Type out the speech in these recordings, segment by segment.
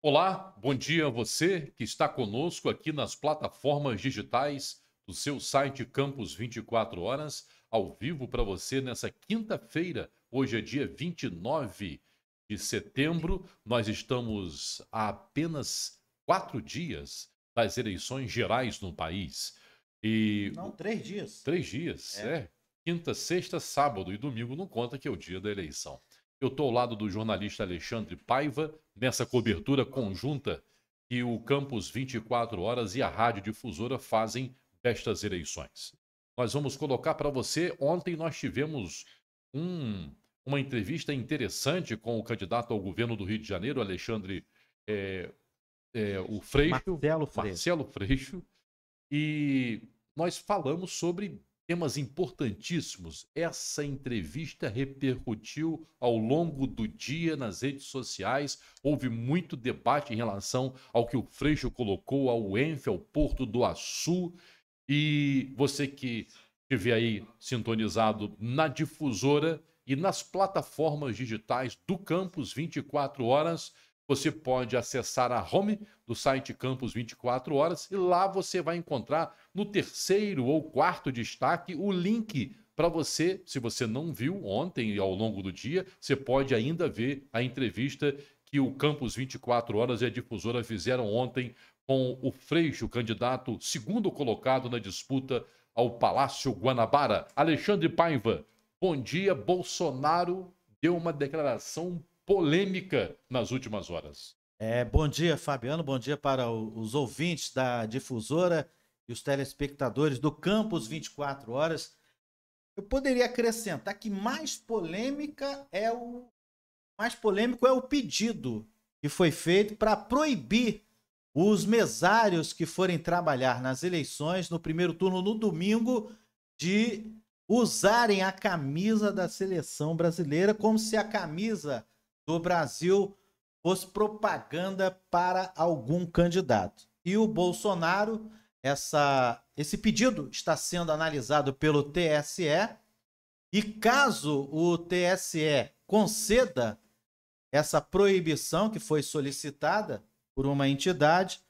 Olá, bom dia a você que está conosco aqui nas plataformas digitais do seu site Campus 24 Horas, ao vivo para você nessa quinta-feira. Hoje é dia 29 de setembro. Nós estamos a apenas 4 dias das eleições gerais no país. E Não, 3 dias. 3 dias, quinta, sexta, sábado e domingo não conta que é o dia da eleição. Eu estou ao lado do jornalista Alexandre Paiva, nessa cobertura conjunta que o Campus 24 Horas e a Rádio Difusora fazem destas eleições. Nós vamos colocar para você, ontem nós tivemos uma entrevista interessante com o candidato ao governo do Rio de Janeiro, Alexandre, o Freixo, Marcelo Freixo, e nós falamos sobre temas importantíssimos. Essa entrevista repercutiu ao longo do dia nas redes sociais. Houve muito debate em relação ao que o Freixo colocou ao ENF, ao Porto do Açu. E você que estiver aí sintonizado na difusora e nas plataformas digitais do Campus 24 Horas, você pode acessar a home do site Campus 24 Horas e lá você vai encontrar no terceiro ou quarto destaque o link para você, se você não viu ontem e ao longo do dia, você pode ainda ver a entrevista que o Campus 24 Horas e a difusora fizeram ontem com o Freixo, candidato segundo colocado na disputa ao Palácio Guanabara. Alexandre Paiva, bom dia. Bolsonaro deu uma declaração polêmica nas últimas horas. Bom dia, Fabiano. Bom dia para os ouvintes da difusora e os telespectadores do Campus 24 Horas. Eu poderia acrescentar que mais polêmico é o pedido que foi feito para proibir os mesários que forem trabalhar nas eleições no primeiro turno no domingo de usarem a camisa da seleção brasileira, como se a camisa do Brasil fosse propaganda para algum candidato. E o Bolsonaro, esse pedido está sendo analisado pelo TSE, e caso o TSE conceda essa proibição que foi solicitada por uma entidade,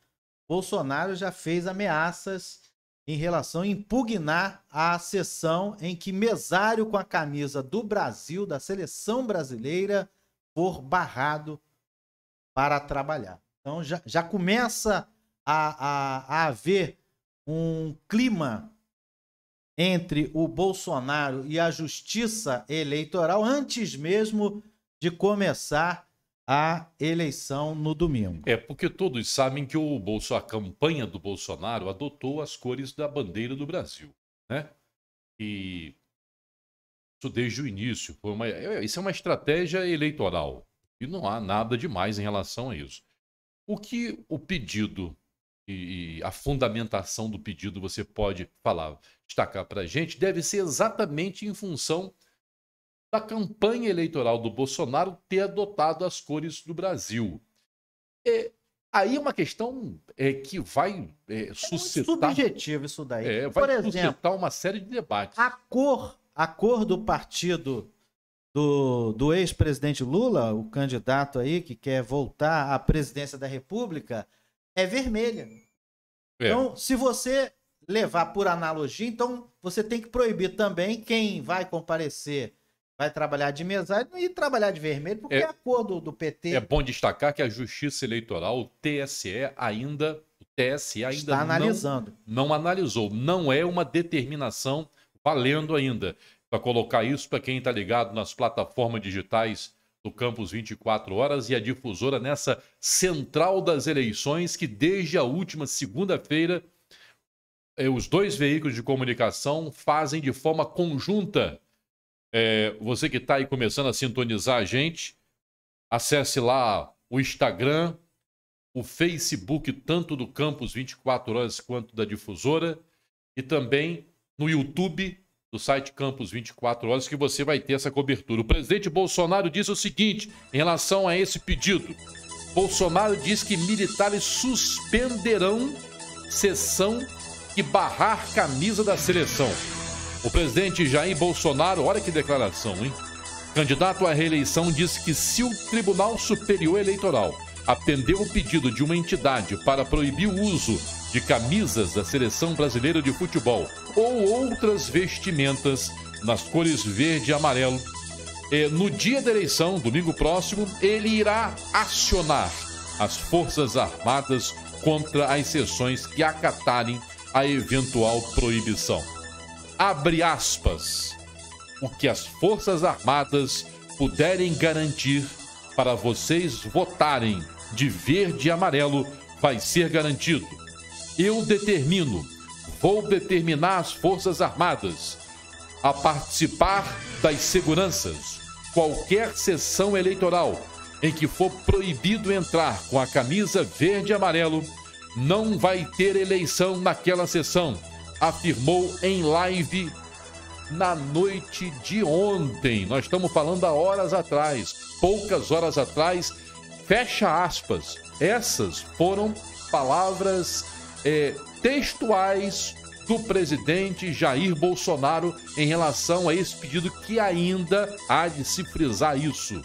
Bolsonaro já fez ameaças em relação a impugnar a sessão em que mesário com a camisa do Brasil, da seleção brasileira, for barrado para trabalhar. Então já começa a haver um clima entre o Bolsonaro e a Justiça Eleitoral antes mesmo de começar a eleição no domingo. Porque todos sabem que a campanha do Bolsonaro adotou as cores da bandeira do Brasil, né? E isso desde o início. Isso é uma estratégia eleitoral. E não há nada demais em relação a isso. O que o pedido e a fundamentação do pedido você pode destacar para a gente, deve ser exatamente em função da campanha eleitoral do Bolsonaro ter adotado as cores do Brasil. Aí é uma questão que vai suscitar... subjetivo isso daí. Vai suscitar uma série de debates. A cor do partido do ex-presidente Lula, o candidato aí que quer voltar à presidência da República, é vermelha. Então, se você levar por analogia, então você tem que proibir também quem vai comparecer, vai trabalhar de mesário e trabalhar de vermelho, porque é a cor do PT. É bom destacar que a Justiça Eleitoral, o TSE ainda está analisando. Não analisou. Não é uma determinação valendo ainda. Para colocar isso para quem está ligado nas plataformas digitais do Campus 24 Horas e a difusora nessa central das eleições que desde a última segunda-feira os dois veículos de comunicação fazem de forma conjunta. Você que está aí começando a sintonizar a gente, acesse lá o Instagram, o Facebook, tanto do Campus 24 Horas quanto da difusora, e também no YouTube do site Campus 24 Horas, que você vai ter essa cobertura. O presidente Bolsonaro disse o seguinte em relação a esse pedido. Bolsonaro diz que militares suspenderão sessão e barrar camisa da seleção. O presidente Jair Bolsonaro, olha que declaração, hein? Candidato à reeleição, disse que se o Tribunal Superior Eleitoral atendeu o pedido de uma entidade para proibir o uso de camisas da Seleção Brasileira de Futebol ou outras vestimentas nas cores verde e amarelo, no dia da eleição, domingo próximo, ele irá acionar as Forças Armadas contra as seções que acatarem a eventual proibição. Abre aspas. O que as Forças Armadas puderem garantir para vocês votarem de verde e amarelo vai ser garantido. Vou determinar as Forças Armadas a participar das seguranças. Qualquer sessão eleitoral em que for proibido entrar com a camisa verde e amarelo, não vai ter eleição naquela sessão, afirmou em live na noite de ontem. Nós estamos falando há horas atrás, poucas horas atrás, fecha aspas. Essas foram palavras textuais do presidente Jair Bolsonaro em relação a esse pedido, que ainda há de se frisar isso.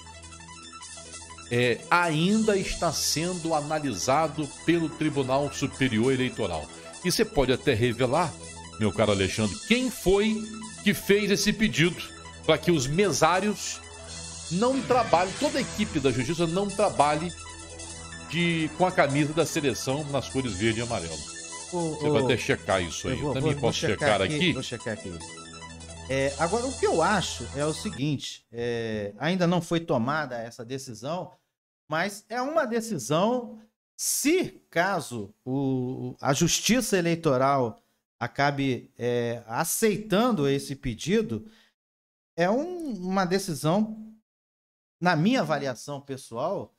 Ainda está sendo analisado pelo Tribunal Superior Eleitoral. E você pode até revelar, meu caro Alexandre, quem foi que fez esse pedido para que os mesários não trabalhem, toda a equipe da Justiça não trabalhe com a camisa da seleção nas cores verde e amarelo. Você vai até checar isso aí. Eu também posso checar aqui. Vou checar aqui. Agora, o que eu acho é o seguinte, ainda não foi tomada essa decisão, mas é uma decisão, se caso a Justiça Eleitoral acabe aceitando esse pedido, é uma decisão, na minha avaliação pessoal,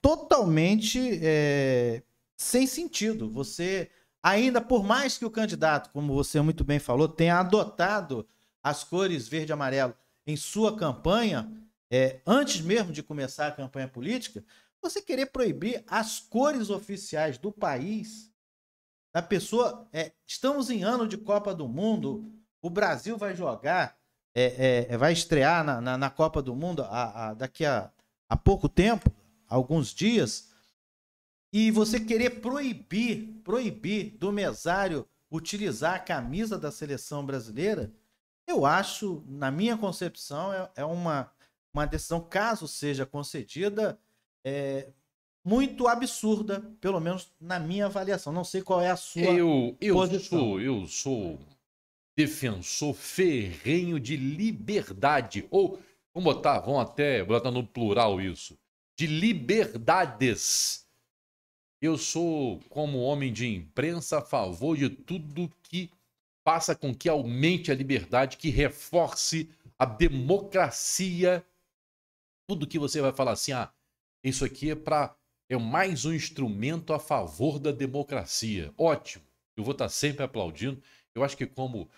totalmente sem sentido. Você, ainda por mais que o candidato, como você muito bem falou, tenha adotado as cores verde e amarelo em sua campanha, antes mesmo de começar a campanha política, você querer proibir as cores oficiais do país, da pessoa. Estamos em ano de Copa do Mundo, o Brasil vai jogar, vai estrear na Copa do Mundo daqui a pouco tempo, alguns dias, e você querer proibir do mesário utilizar a camisa da seleção brasileira, eu acho, na minha concepção, é uma decisão, caso seja concedida, muito absurda, pelo menos na minha avaliação. Não sei qual é a sua posição. Eu sou defensor ferrenho de liberdade, ou vamos até botar no plural isso, de liberdades. Eu sou, como homem de imprensa, a favor de tudo que faça com que aumente a liberdade, que reforce a democracia. Tudo que você vai falar assim, isso aqui é mais um instrumento a favor da democracia. Ótimo, eu vou estar sempre aplaudindo. Eu acho que como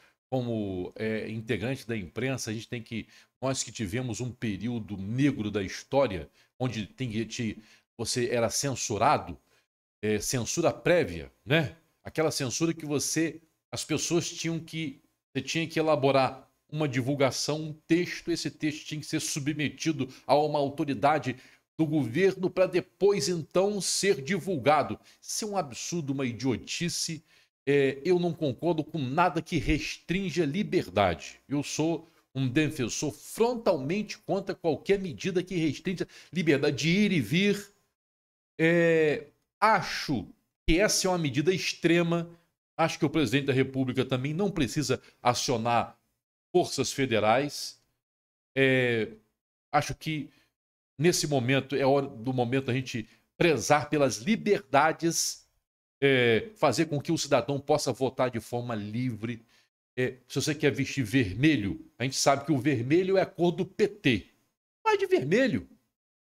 integrante da imprensa, a gente tem que... Nós que tivemos um período negro da história, onde você era censurado, censura prévia, né? Aquela censura que as pessoas você tinha que elaborar uma divulgação, um texto, esse texto tinha que ser submetido a uma autoridade do governo para depois, então, ser divulgado. Isso é um absurdo, uma idiotice. Eu não concordo com nada que restrinja a liberdade. Eu sou um defensor frontalmente contra qualquer medida que restrinja a liberdade de ir e vir. Acho que essa é uma medida extrema. Acho que o presidente da República também não precisa acionar forças federais. Acho que nesse momento é hora do momento a gente prezar pelas liberdades, fazer com que o cidadão possa votar de forma livre. Se você quer vestir vermelho, a gente sabe que o vermelho é a cor do PT. Vai de vermelho.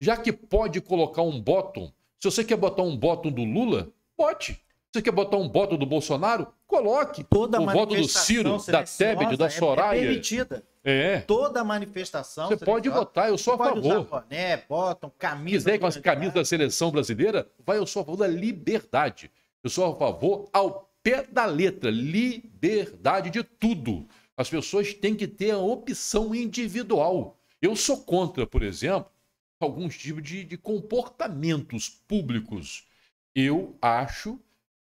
Já que pode colocar um bottom. Se você quer botar um bottom do Lula, bote. Se você quer botar um bottom do Bolsonaro, coloque. Toda o voto do Ciro, da Tebet, da Soraya. É permitida. Toda manifestação. Você pode votar, eu sou a favor. Pode usar boné, bottom, camisa. Se quiser com as camisas da seleção brasileira, eu sou a favor da liberdade. Eu sou a favor ao pé da letra. Liberdade de tudo. As pessoas têm que ter a opção individual. Eu sou contra, por exemplo, alguns tipos de comportamentos públicos. Eu acho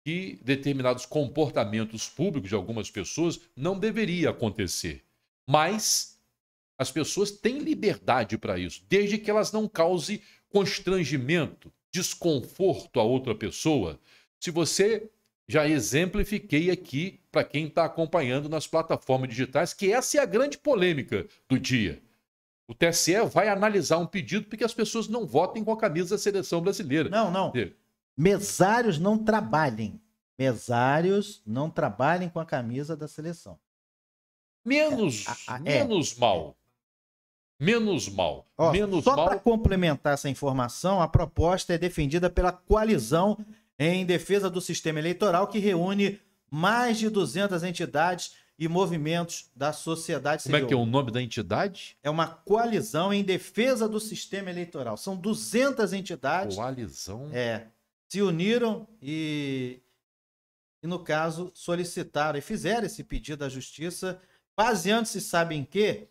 que determinados comportamentos públicos de algumas pessoas não deveria acontecer. Mas as pessoas têm liberdade para isso, desde que elas não causem constrangimento, desconforto a outra pessoa. Se você já exemplifiquei aqui para quem está acompanhando nas plataformas digitais, que essa é a grande polêmica do dia. O TSE vai analisar um pedido para que as pessoas não votem com a camisa da seleção brasileira. Não. Mesários não trabalhem. Mesários não trabalhem com a camisa da seleção. Menos mal. Menos mal. Ó, Menos só mal. para complementar essa informação, a proposta é defendida pela coalizão em defesa do sistema eleitoral, que reúne mais de 200 entidades e movimentos da sociedade civil. Como é que é o nome da entidade? É uma coalizão em defesa do sistema eleitoral. São 200 entidades. Coalizão? Se uniram e, no caso, solicitaram e fizeram esse pedido à justiça, baseando-se, sabe em quê?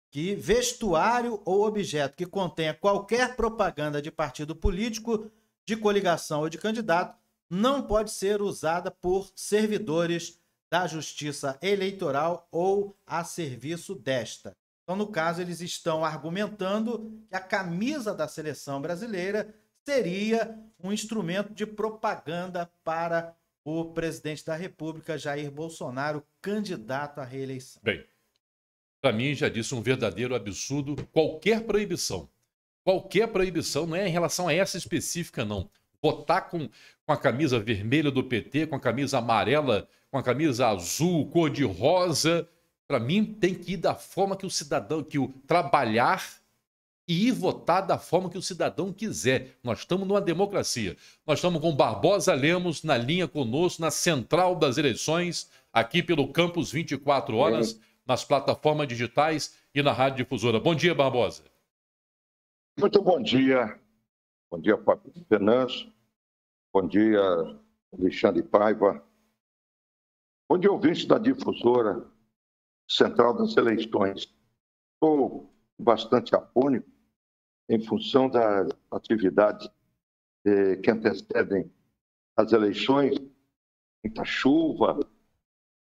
Que vestuário ou objeto que contenha qualquer propaganda de partido político, de coligação ou de candidato não pode ser usada por servidores da Justiça Eleitoral ou a serviço desta. Então, no caso, eles estão argumentando que a camisa da seleção brasileira seria um instrumento de propaganda para o presidente da República, Jair Bolsonaro, candidato à reeleição. Bem, para mim, já disse, um verdadeiro absurdo qualquer proibição. Qualquer proibição, não é em relação a essa específica, não. Votar com a camisa vermelha do PT, com a camisa amarela, com a camisa azul, cor de rosa, para mim tem que ir da forma que o cidadão, trabalhar e ir votar da forma que o cidadão quiser. Nós estamos numa democracia. Nós estamos com Barbosa Lemos na linha conosco, na central das eleições, aqui pelo Campus 24 Horas, nas plataformas digitais e na Rádio Difusora. Bom dia, Barbosa. Muito bom dia. Bom dia, Fábio Fernandes. Bom dia, Alexandre Paiva. Bom dia, ouvinte da Difusora Central das Eleições. Estou bastante afônico em função das atividades que antecedem as eleições, muita chuva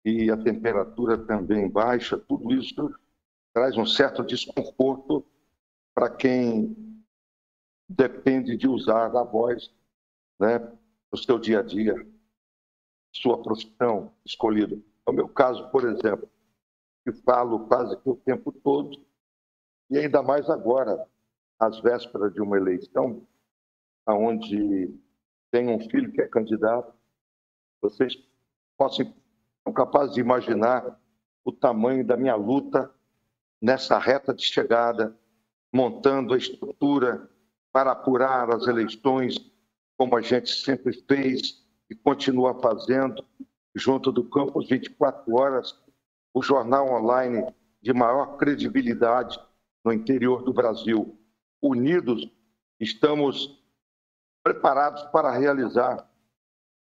e a temperatura também baixa. Tudo isso traz um certo desconforto para quem depende de usar a voz, né, no seu dia a dia, sua profissão escolhida. No meu caso, por exemplo, que falo quase que o tempo todo, e ainda mais agora, às vésperas de uma eleição, onde tem um filho que é candidato, vocês são capazes de imaginar o tamanho da minha luta nessa reta de chegada, montando a estrutura para apurar as eleições, como a gente sempre fez e continua fazendo, junto do Campus 24 Horas, o jornal online de maior credibilidade no interior do Brasil. Unidos, estamos preparados para realizar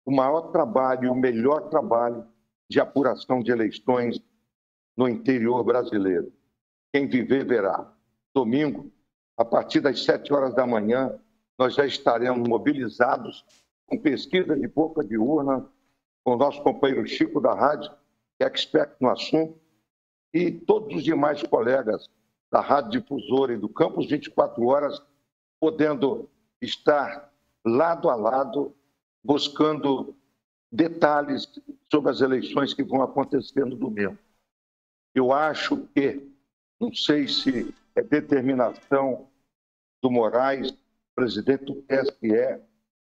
o maior trabalho, o melhor trabalho de apuração de eleições no interior brasileiro. Quem viver, verá. Domingo, a partir das 7 horas da manhã, nós já estaremos mobilizados com pesquisa de boca de urna, com o nosso companheiro Chico da Rádio, que é expert no assunto, e todos os demais colegas da Rádio Difusora e do Campus 24 Horas, podendo estar lado a lado, buscando detalhes sobre as eleições que vão acontecer no domingo. Eu acho que, não sei se é determinação do Moraes, presidente do TSE,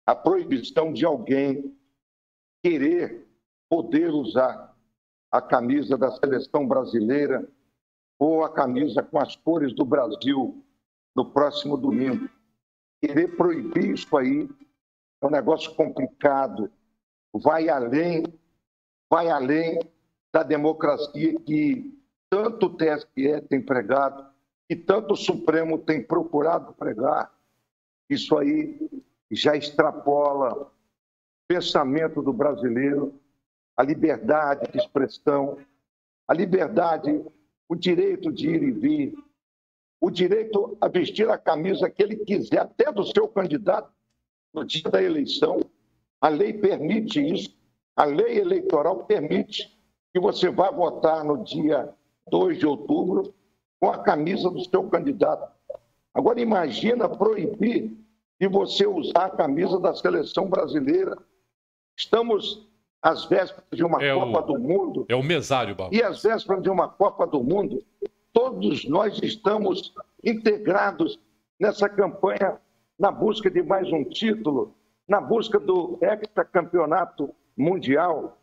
a proibição de alguém querer poder usar a camisa da seleção brasileira ou a camisa com as cores do Brasil no próximo domingo. Querer proibir isso aí é um negócio complicado, vai além da democracia que tanto o TSE tem pregado e tanto o Supremo tem procurado pregar. Isso aí já extrapola o pensamento do brasileiro, a liberdade de expressão, a liberdade, o direito de ir e vir. o direito a vestir a camisa que ele quiser, até do seu candidato, no dia da eleição. A lei permite isso. A lei eleitoral permite que você vá votar no dia 2 de outubro com a camisa do seu candidato. Agora, imagina proibir de você usar a camisa da seleção brasileira. Estamos às vésperas de uma Copa do Mundo. É o mesário, Barbosa. E às vésperas de uma Copa do Mundo, todos nós estamos integrados nessa campanha na busca de mais um título, na busca do hexacampeonato mundial.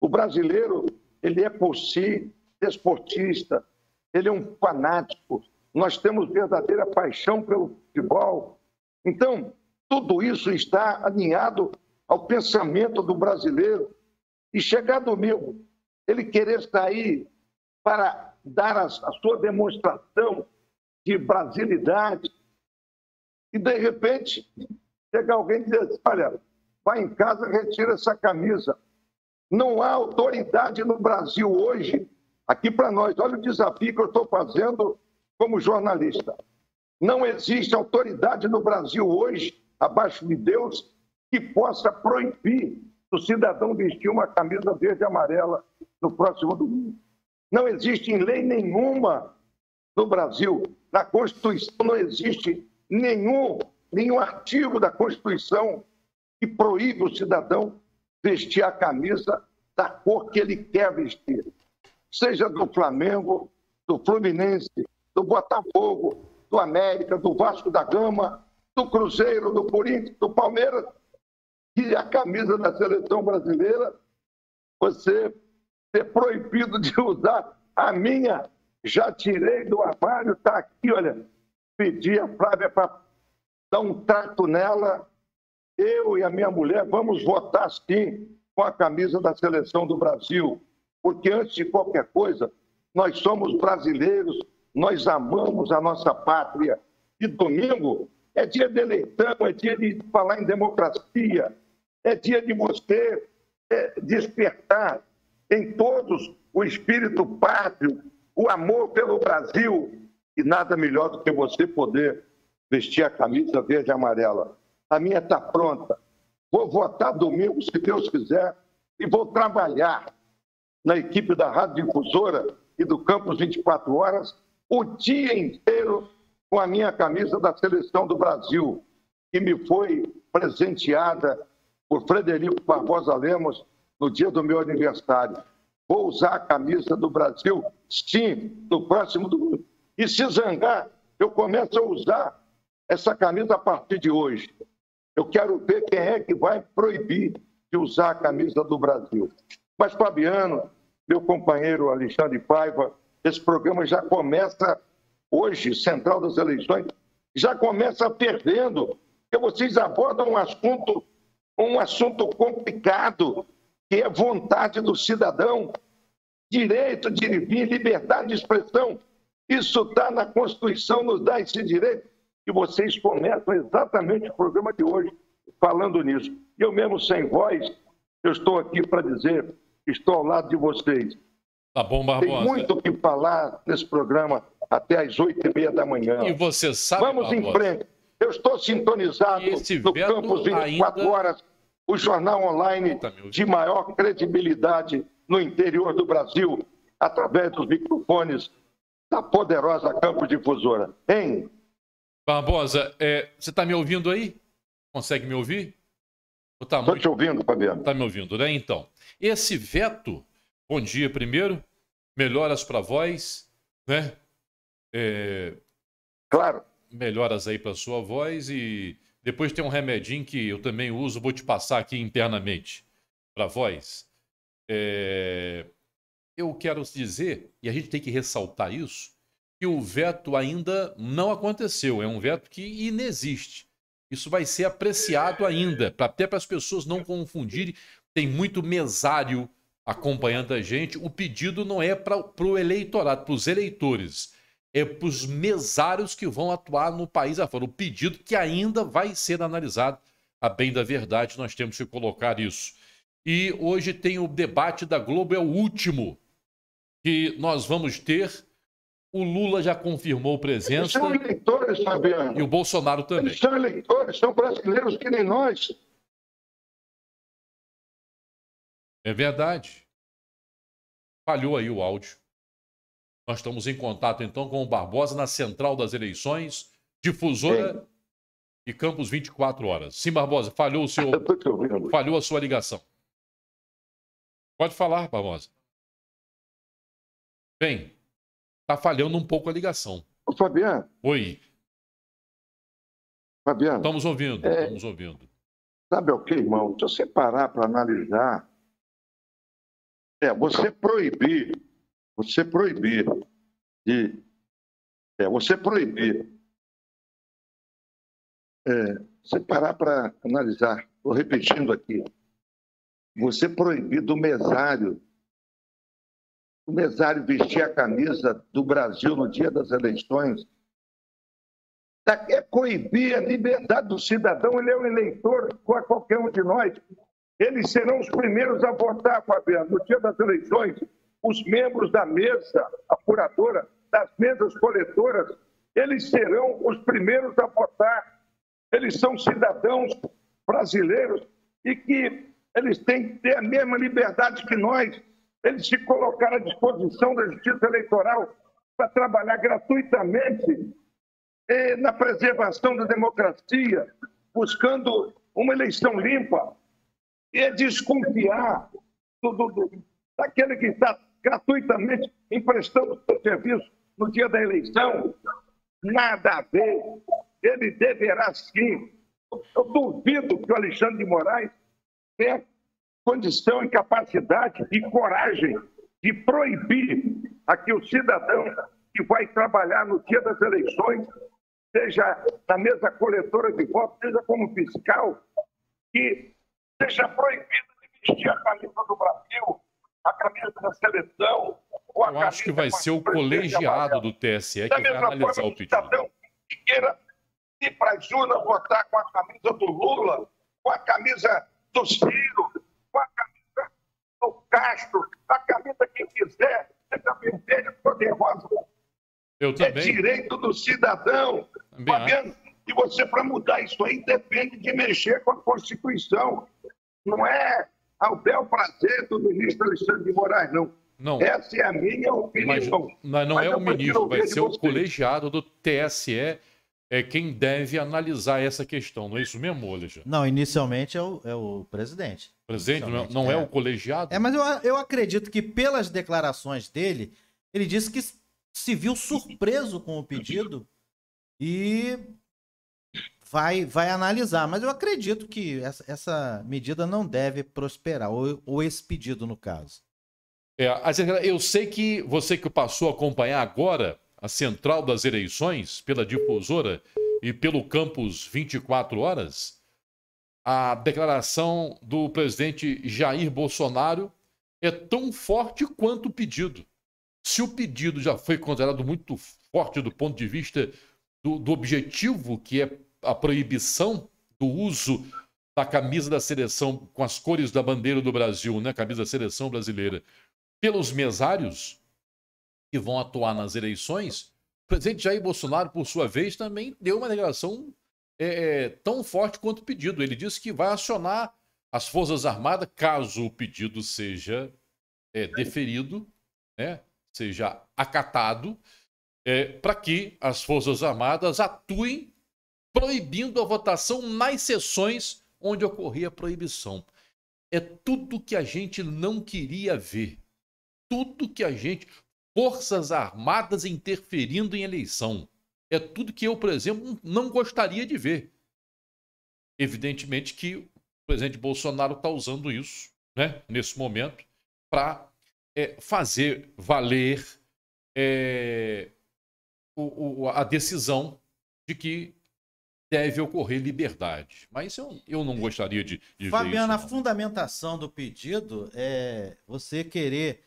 O brasileiro, ele é por si desportista, ele é um fanático. Nós temos verdadeira paixão pelo futebol. Então, tudo isso está alinhado ao pensamento do brasileiro. E chegar domingo, ele querer sair para dar a sua demonstração de brasilidade, e de repente chega alguém e diz: olha, vai em casa, retira essa camisa. Não há autoridade no Brasil hoje, aqui para nós, olha o desafio que eu estou fazendo como jornalista. Não existe autoridade no Brasil hoje, abaixo de Deus, que possa proibir o cidadão vestir uma camisa verde e amarela no próximo domingo. Não existe em lei nenhuma no Brasil, na Constituição não existe nenhum artigo da Constituição que proíbe o cidadão vestir a camisa da cor que ele quer vestir. Seja do Flamengo, do Fluminense, do Botafogo, do América, do Vasco da Gama, do Cruzeiro, do Corinthians, do Palmeiras, e a camisa da seleção brasileira, você ser proibido de usar. A minha, já tirei do armário, está aqui, olha, pedi a Flávia para dar um trato nela. Eu e a minha mulher vamos votar sim com a camisa da seleção do Brasil, porque antes de qualquer coisa, nós somos brasileiros, nós amamos a nossa pátria. E domingo é dia de eleição, é dia de falar em democracia, é dia de você despertar em todos o espírito pátrio, o amor pelo Brasil. E nada melhor do que você poder vestir a camisa verde e amarela. A minha está pronta. Vou votar domingo, se Deus quiser, e vou trabalhar na equipe da Rádio Difusora e do Campus 24 Horas o dia inteiro com a minha camisa da Seleção do Brasil, que me foi presenteada por Frederico Barbosa Lemos no dia do meu aniversário. Vou usar a camisa do Brasil, sim, no próximo domingo. E se zangar, eu começo a usar essa camisa a partir de hoje. Eu quero ver quem é que vai proibir de usar a camisa do Brasil. Mas, Fabiano, meu companheiro Alexandre Paiva, esse programa já começa hoje, Central das Eleições, já começa perdendo, porque vocês abordam um assunto complicado, que é vontade do cidadão, direito de vir, liberdade de expressão. Isso está na Constituição, nos dá esse direito. E vocês começam exatamente o programa de hoje falando nisso. E eu mesmo sem voz, eu estou aqui para dizer que estou ao lado de vocês. Tá bom, Barbosa. Tem muito o que falar nesse programa até às 8h30 da manhã. E você sabe, vamos Barbosa, em frente. Eu estou sintonizado no Campus 24 Horas, o jornal online de maior credibilidade no interior do Brasil, através dos microfones da poderosa Campus Difusora. Hein? Barbosa, você está me ouvindo aí? Consegue me ouvir? Estou te ouvindo, Fabiano. Está me ouvindo, né? Então, esse veto, bom dia primeiro, melhoras para a voz, né? Claro. Melhoras aí para a sua voz e depois tem um remedinho que eu também uso, vou te passar aqui internamente para a voz. Eu quero dizer, e a gente tem que ressaltar isso, que o veto ainda não aconteceu, é um veto que inexiste. Isso vai ser apreciado ainda, até para as pessoas não confundirem. Tem muito mesário acompanhando a gente. O pedido não é para o eleitorado, para os eleitores. É para os mesários que vão atuar no país afora. O pedido que ainda vai ser analisado. A bem da verdade, nós temos que colocar isso. E hoje tem o debate da Globo, é o último que nós vamos ter. O Lula já confirmou Eles presença são eleitores, Fabiano. e o Bolsonaro também. Eles são eleitores, são brasileiros que nem nós. É verdade. Falhou aí o áudio. Nós estamos em contato, então, com o Barbosa na Central das Eleições, Difusora e Campos 24 horas. Sim, Barbosa, falhou Eu tô te ouvindo. falhou a sua ligação. Pode falar, Barbosa. Bem, tá falhando um pouco a ligação. Ô, Fabiano, Oi, estamos ouvindo, estamos ouvindo. sabe o que, irmão? Se você parar para analisar, você proibir de. Você proibir. Você parar para analisar, estou repetindo aqui, você proibir do mesário vestir a camisa do Brasil no dia das eleições, é coibir a liberdade do cidadão. Ele é um eleitor como qualquer um de nós. Eles serão os primeiros a votar, Fabiano, no dia das eleições. Os membros da mesa apuradora, das mesas coletoras, eles serão os primeiros a votar. Eles são cidadãos brasileiros e que eles têm que ter a mesma liberdade que nós. Eles se colocaram à disposição da Justiça Eleitoral para trabalhar gratuitamente na preservação da democracia, buscando uma eleição limpa. E é desconfiar daquele que está gratuitamente emprestando seu serviço no dia da eleição. Nada a ver. Ele deverá, sim. Eu duvido que o Alexandre de Moraes tenha condição e capacidade e coragem de proibir a que o cidadão que vai trabalhar no dia das eleições, seja na mesa coletora de votos, seja como fiscal, que seja proibido de vestir a camisa do Brasil, a camisa da seleção. Ou a Eu acho que vai ser o colegiado do TSE que vai analisar o pedido. Cidadão que queira ir para as urnas votar com a camisa do Lula, com a camisa do Ciro, com a camisa do Castro, a camisa que quiser, seja vermelha, cor-de-rosa. Eu também. É direito do cidadão. Fabiano, e você, para mudar isso aí, depende de mexer com a Constituição. Não é ao bel prazer do ministro Alexandre de Moraes, não. Não. Essa é a minha opinião. Mas não é o ministro, vai ser o você. colegiado do TSE quem deve analisar essa questão. Não é isso mesmo, Alexandre? Não, inicialmente é o presidente. O presidente não é o colegiado? Mas eu acredito que pelas declarações dele, ele disse que se viu surpreso com o pedido e vai analisar. Mas eu acredito que essa medida não deve prosperar, ou esse pedido, no caso. Eu sei que você que passou a acompanhar agora a Central das Eleições pela Difusora e pelo Campus 24 horas, a declaração do presidente Jair Bolsonaro é tão forte quanto o pedido. Se o pedido já foi considerado muito forte do ponto de vista do objetivo, que é a proibição do uso da camisa da seleção com as cores da bandeira do Brasil, né? Camisa da seleção brasileira, pelos mesários que vão atuar nas eleições, o presidente Jair Bolsonaro, por sua vez, também deu uma declaração tão forte quanto o pedido. Ele disse que vai acionar as Forças Armadas, caso o pedido seja deferido, né? Seja acatado, para que as Forças Armadas atuem proibindo a votação nas sessões onde ocorria a proibição. É tudo que a gente não queria ver. Tudo que a gente... Forças Armadas interferindo em eleição. É tudo que eu, por exemplo, não gostaria de ver. Evidentemente que o presidente Bolsonaro está usando isso, né, nesse momento, para fazer valer a decisão de que deve ocorrer liberdade. Mas eu não gostaria de ver isso. Fabiano, a fundamentação do pedido é você querer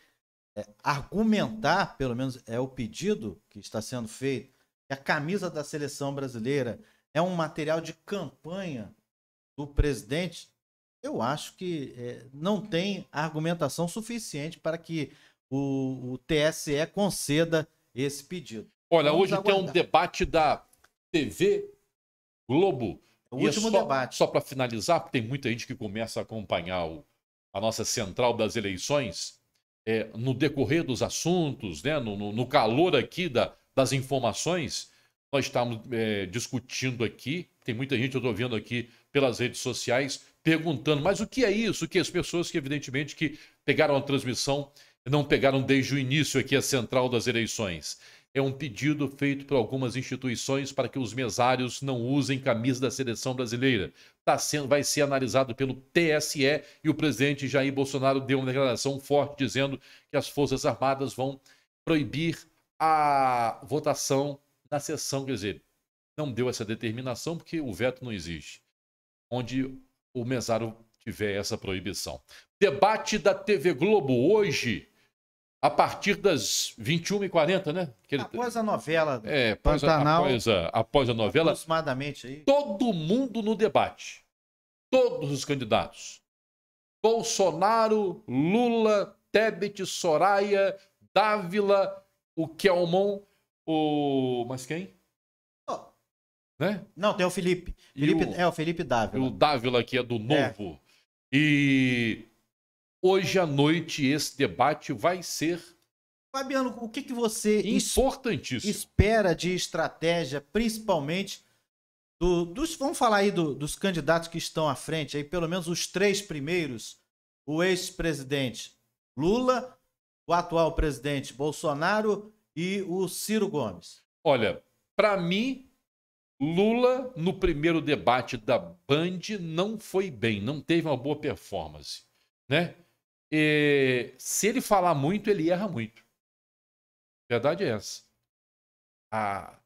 argumentar, pelo menos é o pedido que está sendo feito, que a camisa da seleção brasileira é um material de campanha do presidente. Eu acho que não tem argumentação suficiente para que o TSE conceda esse pedido. Olha, Vamos hoje tem um aguardar. debate da TV Globo. O E último debate. Só para finalizar, porque tem muita gente que começa a acompanhar a nossa central das eleições, no decorrer dos assuntos, né, no calor aqui das informações, nós estamos discutindo aqui, tem muita gente, eu estou vendo aqui pelas redes sociais, perguntando, mas o que é isso? Que as pessoas que, evidentemente, que pegaram a transmissão, não pegaram desde o início aqui a central das eleições. É um pedido feito por algumas instituições para que os mesários não usem camisa da seleção brasileira. Vai ser analisado pelo TSE e o presidente Jair Bolsonaro deu uma declaração forte dizendo que as Forças Armadas vão proibir a votação na sessão. Quer dizer, não deu essa determinação porque o veto não existe, onde o mesário tiver essa proibição. Debate da TV Globo hoje, a partir das 21h40, né? Após a novela Pantanal, após a novela, aproximadamente aí. todo mundo no debate. Todos os candidatos. Bolsonaro, Lula, Tebet, Soraya, Dávila, o Kelmon, mas quem? Né? Não, tem o Felipe. O Felipe Dávila. O Dávila, que é do Novo. E hoje à noite esse debate vai ser... Fabiano, o que você importantíssimo. Espera de estratégia, principalmente vamos falar aí dos candidatos que estão à frente, aí pelo menos os 3 primeiros, o ex-presidente Lula, o atual presidente Bolsonaro e o Ciro Gomes. Olha, para mim, Lula, no primeiro debate da Band, não foi bem, não teve uma boa performance, né? Se ele falar muito, ele erra muito. A verdade é essa. A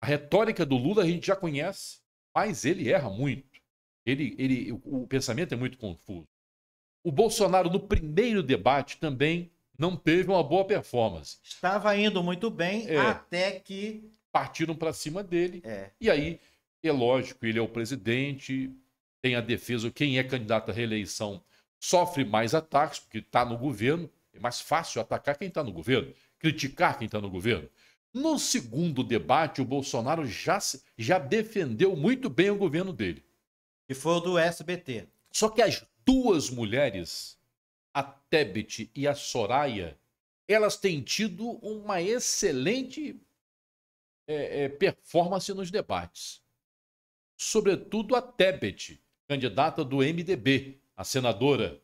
retórica do Lula a gente já conhece, mas ele erra muito. O pensamento é muito confuso. O Bolsonaro, no primeiro debate, também não teve uma boa performance. Estava indo muito bem, até que... partiram para cima dele. E aí, é lógico, ele é o presidente, tem a defesa, quem é candidato à reeleição sofre mais ataques, porque está no governo. É mais fácil atacar quem está no governo, criticar quem está no governo. No segundo debate, o Bolsonaro já defendeu muito bem o governo dele. E foi o do SBT. Só que as duas mulheres, a Tebet e a Soraya, elas têm tido uma excelente performance nos debates. Sobretudo a Tebet, candidata do MDB, a senadora.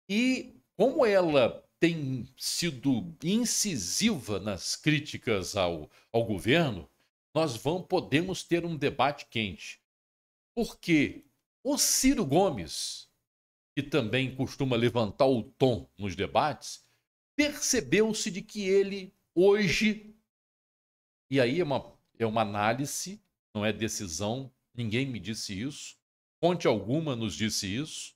E como ela tem sido incisiva nas críticas ao governo, nós podemos ter um debate quente. Porque o Ciro Gomes, que também costuma levantar o tom nos debates, percebeu-se de que ele hoje, e aí é uma análise, não é decisão, ninguém me disse isso, fonte alguma nos disse isso,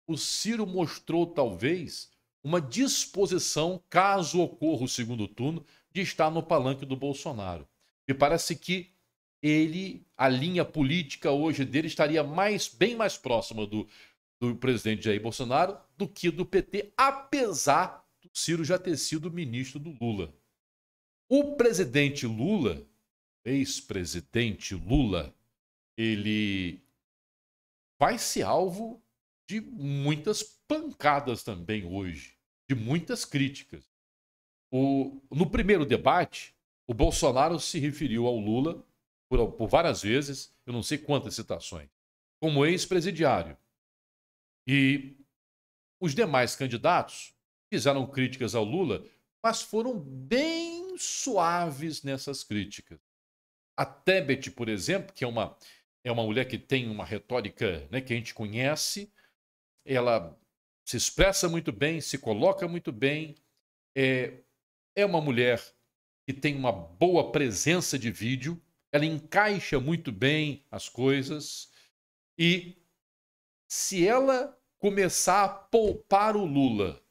o Ciro mostrou talvez uma disposição, caso ocorra o segundo turno, de estar no palanque do Bolsonaro. Me parece que a linha política hoje dele estaria bem mais próxima do presidente Jair Bolsonaro do que do PT, apesar do Ciro já ter sido ministro do Lula. O presidente Lula, ex-presidente Lula, ele vai ser alvo de muitas pancadas também hoje, de muitas críticas. No primeiro debate, o Bolsonaro se referiu ao Lula por várias vezes, eu não sei quantas citações, como ex-presidiário. E os demais candidatos fizeram críticas ao Lula, mas foram bem suaves nessas críticas. A Tebet, por exemplo, que é uma mulher que tem uma retórica, né, que a gente conhece, ela se expressa muito bem, se coloca muito bem, é uma mulher que tem uma boa presença de vídeo, ela encaixa muito bem as coisas, e se ela começar a poupar o Lula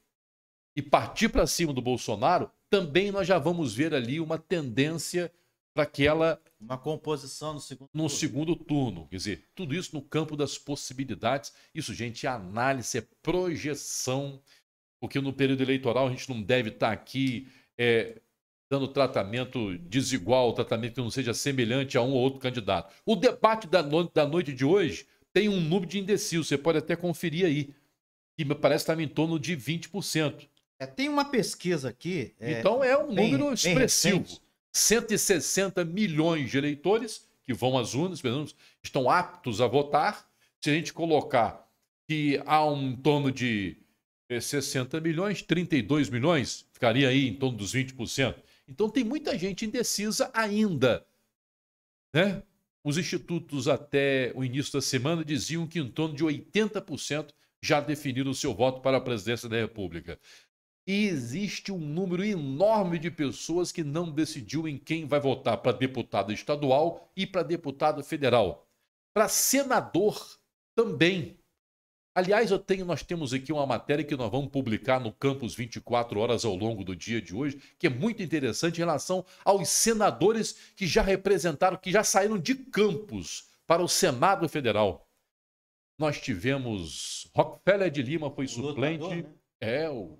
e partir para cima do Bolsonaro, também nós já vamos ver ali uma tendência para que ela... Uma composição no segundo turno. Quer dizer, tudo isso no campo das possibilidades. Isso, gente, é análise, é projeção, porque no período eleitoral a gente não deve estar aqui dando tratamento desigual, tratamento que não seja semelhante a um ou outro candidato. O debate da noite de hoje tem um número de indecisos, você pode até conferir aí, que me parece estar em torno de 20%. Tem uma pesquisa aqui. Então é um número bem expressivo. recente. 160 milhões de eleitores que vão às urnas, estão aptos a votar. Se a gente colocar que há um torno de 60 milhões, 32 milhões, ficaria aí em torno dos 20%. Então tem muita gente indecisa ainda, né? Os institutos até o início da semana diziam que em torno de 80% já definiram o seu voto para a presidência da República. E existe um número enorme de pessoas que não decidiu em quem vai votar para deputado estadual e para deputado federal. Para senador também. Aliás, nós temos aqui uma matéria que nós vamos publicar no Campus 24 horas ao longo do dia de hoje, que é muito interessante em relação aos senadores que já representaram, que já saíram de Campos para o Senado Federal. Nós tivemos Rockefeller de Lima, foi suplente. Lutador, né? O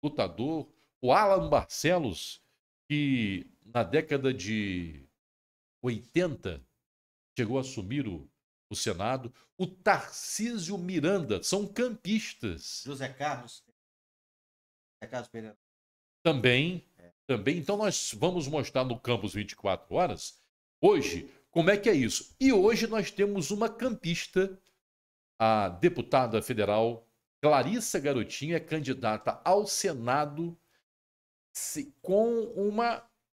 lutador. O Alan Barcelos, que na década de 80 chegou a assumir o Senado. O Tarcísio Miranda, são campistas. José Carlos Pereira. Também. Então nós vamos mostrar no Campus 24 horas, hoje, como é que é isso. E hoje nós temos uma campista, a deputada federal Clarissa Garotinho, é candidata ao Senado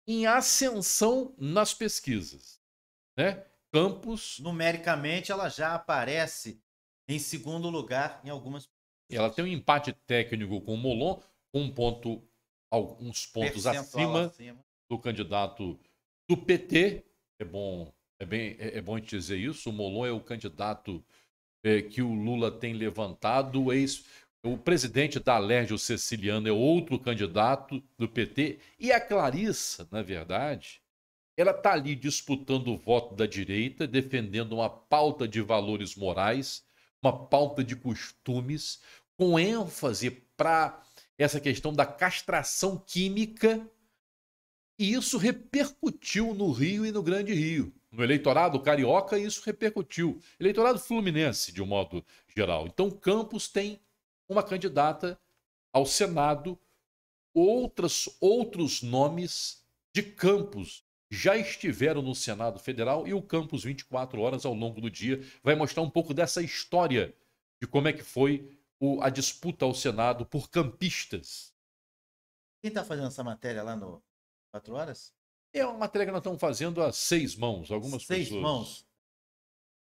em ascensão nas pesquisas, né? Campos. Numericamente, ela já aparece em segundo lugar em algumas. Ela tem um empate técnico com o Molon, alguns pontos acima do candidato do PT. É bom a gente dizer isso. O Molon é o candidato que o Lula tem levantado. O presidente da Alerj, o Ceciliano, é outro candidato do PT. E a Clarissa, na verdade, ela está ali disputando o voto da direita, defendendo uma pauta de valores morais, uma pauta de costumes, com ênfase para essa questão da castração química. E isso repercutiu no Rio e no Grande Rio. No eleitorado carioca, isso repercutiu. Eleitorado fluminense, de um modo geral. Então, Campos tem uma candidata ao Senado. Outros nomes de Campos já estiveram no Senado Federal, e o Campus 24 horas ao longo do dia vai mostrar um pouco dessa história de como é que foi a disputa ao Senado por campistas. Quem está fazendo essa matéria lá no 4 horas? É uma matéria que nós estamos fazendo a 6 mãos. Algumas 6 pessoas. mãos.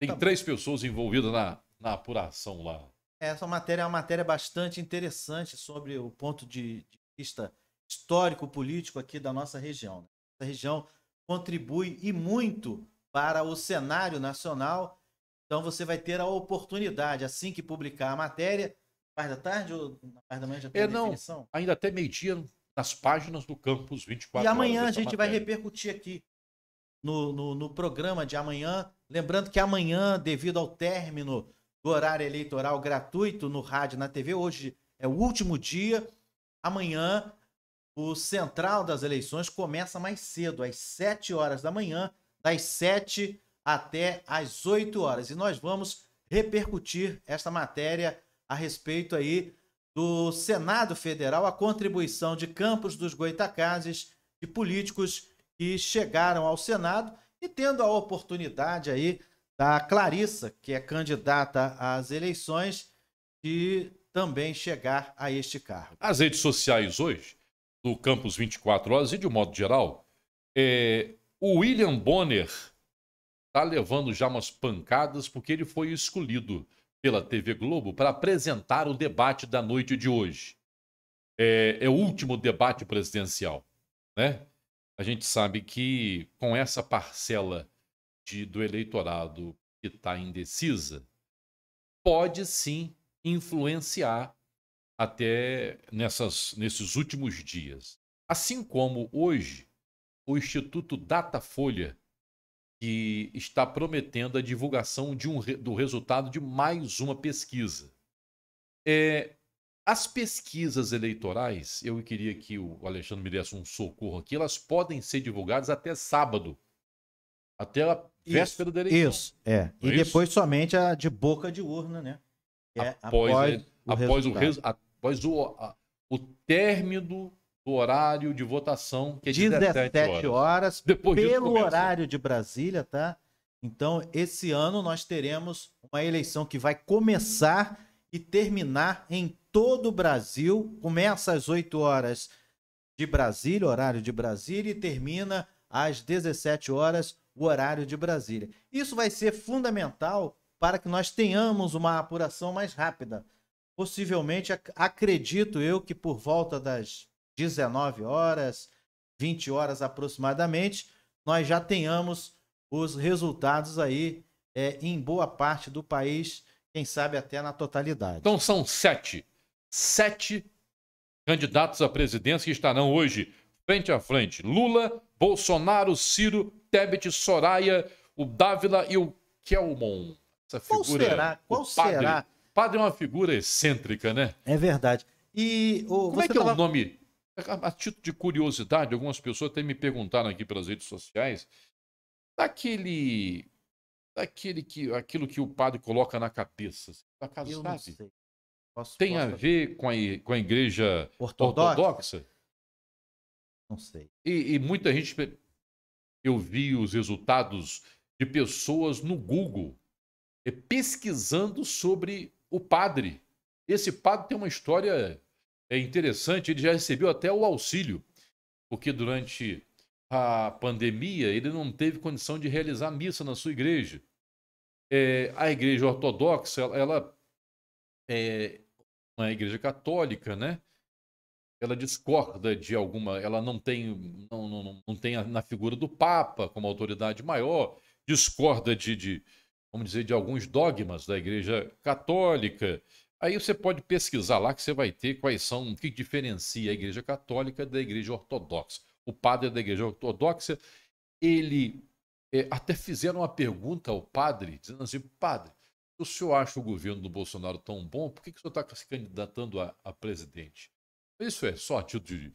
Tem 3 pessoas envolvidas na apuração lá. Essa matéria é uma matéria bastante interessante sobre o ponto de vista histórico-político aqui da nossa região. Essa região contribui e muito para o cenário nacional. Então você vai ter a oportunidade, assim que publicar a matéria, parte da tarde ou na parte da manhã já tem a definição? Não, ainda até meio-dia nas páginas do Campus 24 horas. E amanhã a gente vai repercutir aqui no programa de amanhã. Lembrando que amanhã, devido ao término do horário eleitoral gratuito no rádio e na TV, hoje é o último dia. Amanhã o Central das Eleições começa mais cedo, às 7 horas da manhã, das 7 até às 8 horas. E nós vamos repercutir esta matéria a respeito aí do Senado Federal, a contribuição de Campos dos Goytacazes, de políticos que chegaram ao Senado, e tendo a oportunidade aí da Clarissa, que é candidata às eleições, de também chegar a este cargo. As redes sociais hoje, do Campus 24 horas e de um modo geral, o William Bonner está levando já umas pancadas porque ele foi escolhido pela TV Globo para apresentar o debate da noite de hoje. É o último debate presidencial, né? A gente sabe que com essa parcela do eleitorado que está indecisa, pode sim influenciar até nesses últimos dias. Assim como hoje, o Instituto Datafolha, que está prometendo a divulgação do resultado de mais uma pesquisa. As pesquisas eleitorais, eu queria que o Alexandre me desse um socorro aqui, elas podem ser divulgadas até sábado, até a véspera da eleição. Isso, é. Não E é isso? depois somente a de boca de urna, né? Que é Após resultado. o término do horário de votação, que é 17 horas, Depois disso pelo começa. horário de Brasília, tá? Então, esse ano nós teremos uma eleição que vai começar e terminar em todo o Brasil. Começa às 8 horas de Brasília, horário de Brasília, e termina às 17 horas, o horário de Brasília. Isso vai ser fundamental para que nós tenhamos uma apuração mais rápida. Possivelmente, acredito eu que por volta das 19 horas, 20 horas aproximadamente, nós já tenhamos os resultados aí em boa parte do país, quem sabe até na totalidade. Então são 7 candidatos à presidência que estarão hoje frente a frente. Lula, Bolsonaro, Ciro, Tebet, Soraya, o Dávila e o Kelmon. Essa figura. Qual será? O padre é uma figura excêntrica, né? É verdade. E como é que é o nome? A título de curiosidade, algumas pessoas até me perguntaram aqui pelas redes sociais, aquilo que o padre coloca na cabeça. Por acaso Eu não sabe? sei. Tem a ver com a igreja ortodoxa? Não sei. E muita gente... Eu vi os resultados de pessoas no Google pesquisando sobre o padre. Esse padre tem uma história interessante, ele já recebeu até o auxílio, porque durante a pandemia ele não teve condição de realizar missa na sua igreja. A igreja ortodoxa, ela é uma igreja católica, né? Ela discorda de alguma... Ela não tem na figura do Papa como autoridade maior, discorda vamos dizer, de alguns dogmas da igreja católica. Aí você pode pesquisar lá que você vai ter o que diferencia a igreja católica da igreja ortodoxa. O padre da igreja ortodoxa, ele... até fizeram uma pergunta ao padre, dizendo assim: padre, se o senhor acha o governo do Bolsonaro tão bom, por que o senhor está se candidatando a presidente? Isso é só a título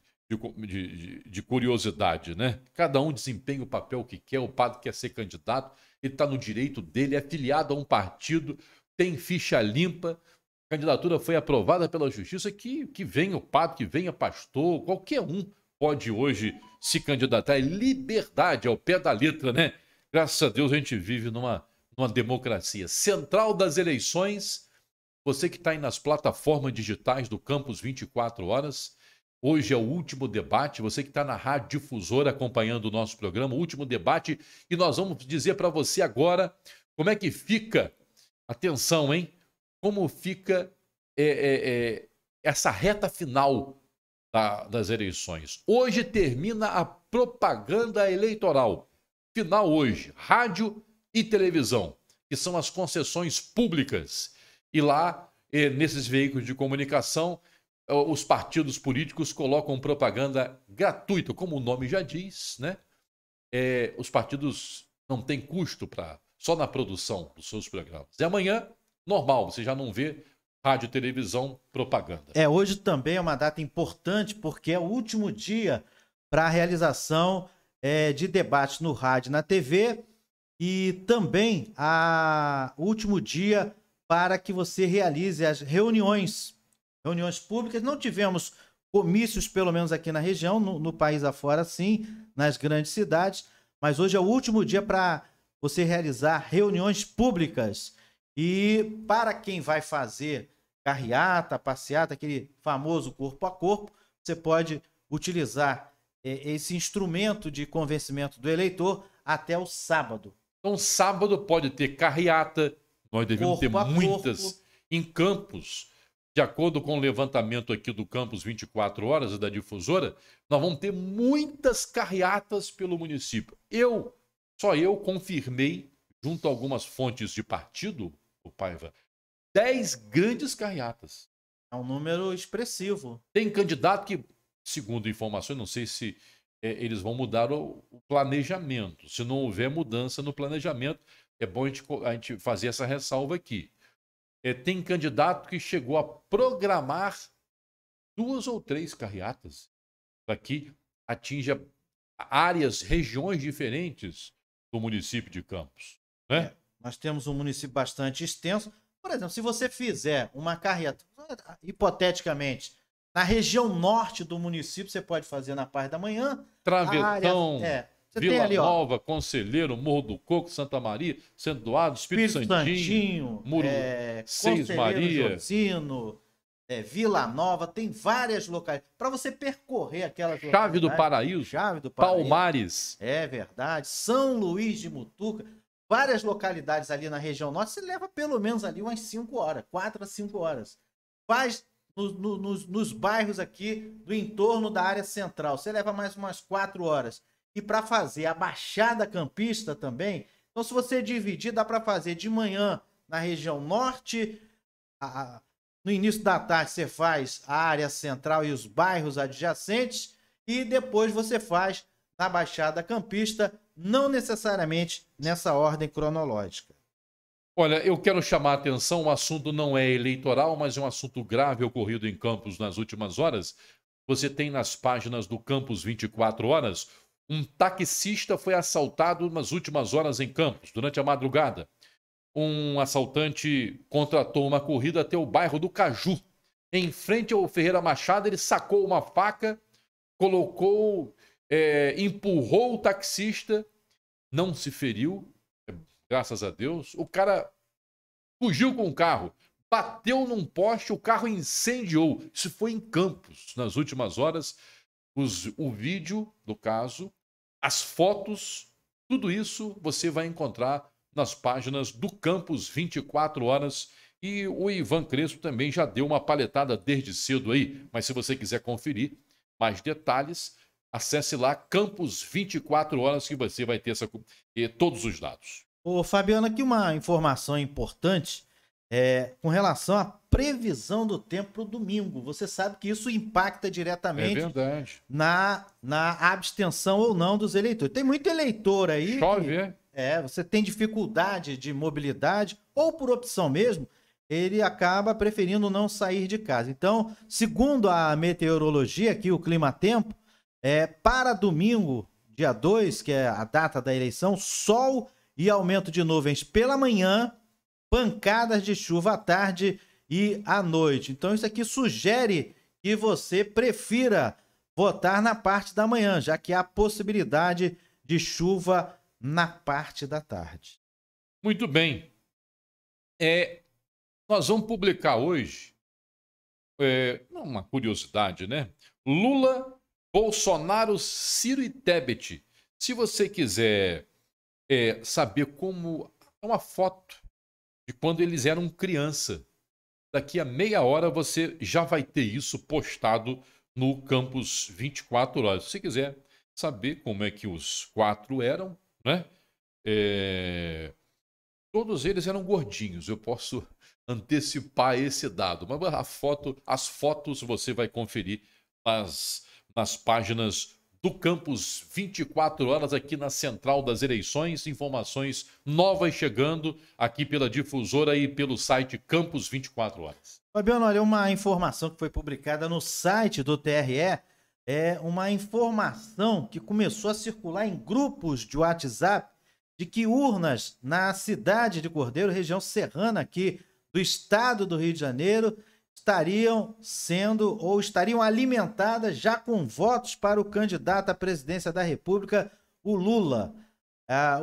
de curiosidade, né? Cada um desempenha o papel que quer, o padre quer ser candidato, ele está no direito dele, é filiado a um partido, tem ficha limpa, a candidatura foi aprovada pela justiça, que venha o padre, que venha pastor, qualquer um pode hoje se candidatar. É liberdade ao pé da letra, né? Graças a Deus a gente vive numa democracia. Central das eleições, você que está aí nas plataformas digitais do Campus 24 Horas, hoje é o último debate, você que está na Rádio Difusora acompanhando o nosso programa, o último debate, e nós vamos dizer para você agora como é que fica, atenção, hein? Como fica essa reta final das eleições. Hoje termina a propaganda eleitoral. Final hoje, rádio e televisão, que são as concessões públicas. E lá, nesses veículos de comunicação, os partidos políticos colocam propaganda gratuita, como o nome já diz, né? Os partidos não têm custo só na produção dos seus programas. E amanhã, normal, você já não vê rádio, televisão, propaganda. Hoje também é uma data importante, porque é o último dia para a realização de debates no rádio e na TV, e também o último dia para que você realize as reuniões públicas. Não tivemos comícios, pelo menos aqui na região, no país afora, sim, nas grandes cidades, mas hoje é o último dia para você realizar reuniões públicas. E para quem vai fazer carreata, passeata, aquele famoso corpo a corpo, você pode utilizar esse instrumento de convencimento do eleitor até o sábado. Então, sábado pode ter carreata, nós devemos ter muitas em Campos. De acordo com o levantamento aqui do Campus 24 Horas da Difusora, nós vamos ter muitas carreatas pelo município. Só eu confirmei, junto a algumas fontes de partido, o Paiva, 10 grandes carreatas. É um número expressivo. Tem candidato que, segundo informações, não sei se eles vão mudar o planejamento. Se não houver mudança no planejamento, é bom a gente fazer essa ressalva aqui. Tem candidato que chegou a programar 2 ou 3 carreatas para que atinja áreas, regiões diferentes do município de Campos, né? Nós temos um município bastante extenso. Por exemplo, se você fizer uma carreata, hipoteticamente, na região norte do município, você pode fazer na parte da manhã. Travessão, você Vila tem ali, ó, Nova, Conselheiro, Morro do Coco, Santa Maria, Centro do Ado, Espírito Santinho, Muro, Seis Maria, Josino, Vila Nova, tem várias locais. Para você percorrer aquelas Chave do Paraíso, Chave do Paraíso, Palmares. É verdade. São Luís de Mutuca. Várias localidades ali na região norte, você leva pelo menos ali umas 5 horas, 4 a 5 horas. Faz nos bairros aqui do entorno da área central, você leva mais umas 4 horas. E para fazer a Baixada Campista também, então se você dividir, dá para fazer de manhã na região norte, no início da tarde você faz a área central e os bairros adjacentes, e depois você faz na Baixada Campista, não necessariamente nessa ordem cronológica. Olha, eu quero chamar a atenção, o assunto não é eleitoral, mas é um assunto grave ocorrido em Campos nas últimas horas. Você tem nas páginas do Campos 24 Horas, um taxista foi assaltado nas últimas horas em Campos, durante a madrugada. Um assaltante contratou uma corrida até o bairro do Caju. Em frente ao Ferreira Machado, ele sacou uma faca, empurrou o taxista, não se feriu, graças a Deus. O cara fugiu com o carro, bateu num poste, o carro incendiou. Isso foi em Campos, nas últimas horas. O vídeo do caso, as fotos, tudo isso você vai encontrar nas páginas do Campos 24 Horas. E o Ivan Crespo também já deu uma paletada desde cedo aí. Mas se você quiser conferir mais detalhes, acesse lá Campos 24 Horas que você vai ter todos os dados. Ô, Fabiano, aqui uma informação importante com relação à previsão do tempo para o domingo. Você sabe que isso impacta diretamente na abstenção ou não dos eleitores. Tem muito eleitor aí. Chove, você tem dificuldade de mobilidade, ou por opção mesmo, ele acaba preferindo não sair de casa. Então, segundo a meteorologia, aqui o clima-tempo, para domingo, dia 2, que é a data da eleição, sol e aumento de nuvens pela manhã, pancadas de chuva à tarde e à noite. Então, isso aqui sugere que você prefira votar na parte da manhã, já que há possibilidade de chuva na parte da tarde. Muito bem. Nós vamos publicar hoje uma curiosidade, né? Lula, Bolsonaro, Ciro e Tebet. Se você quiser saber como... É uma foto de quando eles eram criança. Daqui a meia hora você já vai ter isso postado no Campos 24 Horas. Se você quiser saber como é que os 4 eram, né? Todos eles eram gordinhos. Eu posso antecipar esse dado. Mas as fotos você vai conferir nas páginas do Campos 24 Horas, aqui na Central das Eleições. Informações novas chegando aqui pela difusora e pelo site Campos 24 Horas. Fabiano, olha, uma informação que foi publicada no site do TRE, uma informação que começou a circular em grupos de WhatsApp de que urnas na cidade de Cordeiro, região serrana aqui do estado do Rio de Janeiro, estariam alimentadas já com votos para o candidato à presidência da República, o Lula.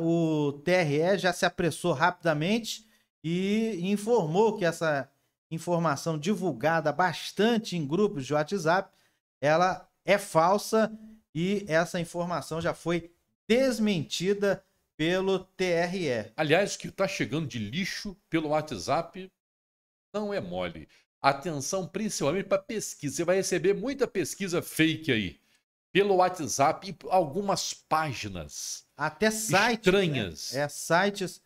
O TRE já se apressou rapidamente e informou que essa informação divulgada bastante em grupos de WhatsApp, ela é falsa e essa informação já foi desmentida pelo TRE. Aliás, o que está chegando de lixo pelo WhatsApp não é mole. Atenção principalmente para pesquisa. Você vai receber muita pesquisa fake aí. Pelo WhatsApp e algumas páginas. Até sites. Estranhas. Né? Sites.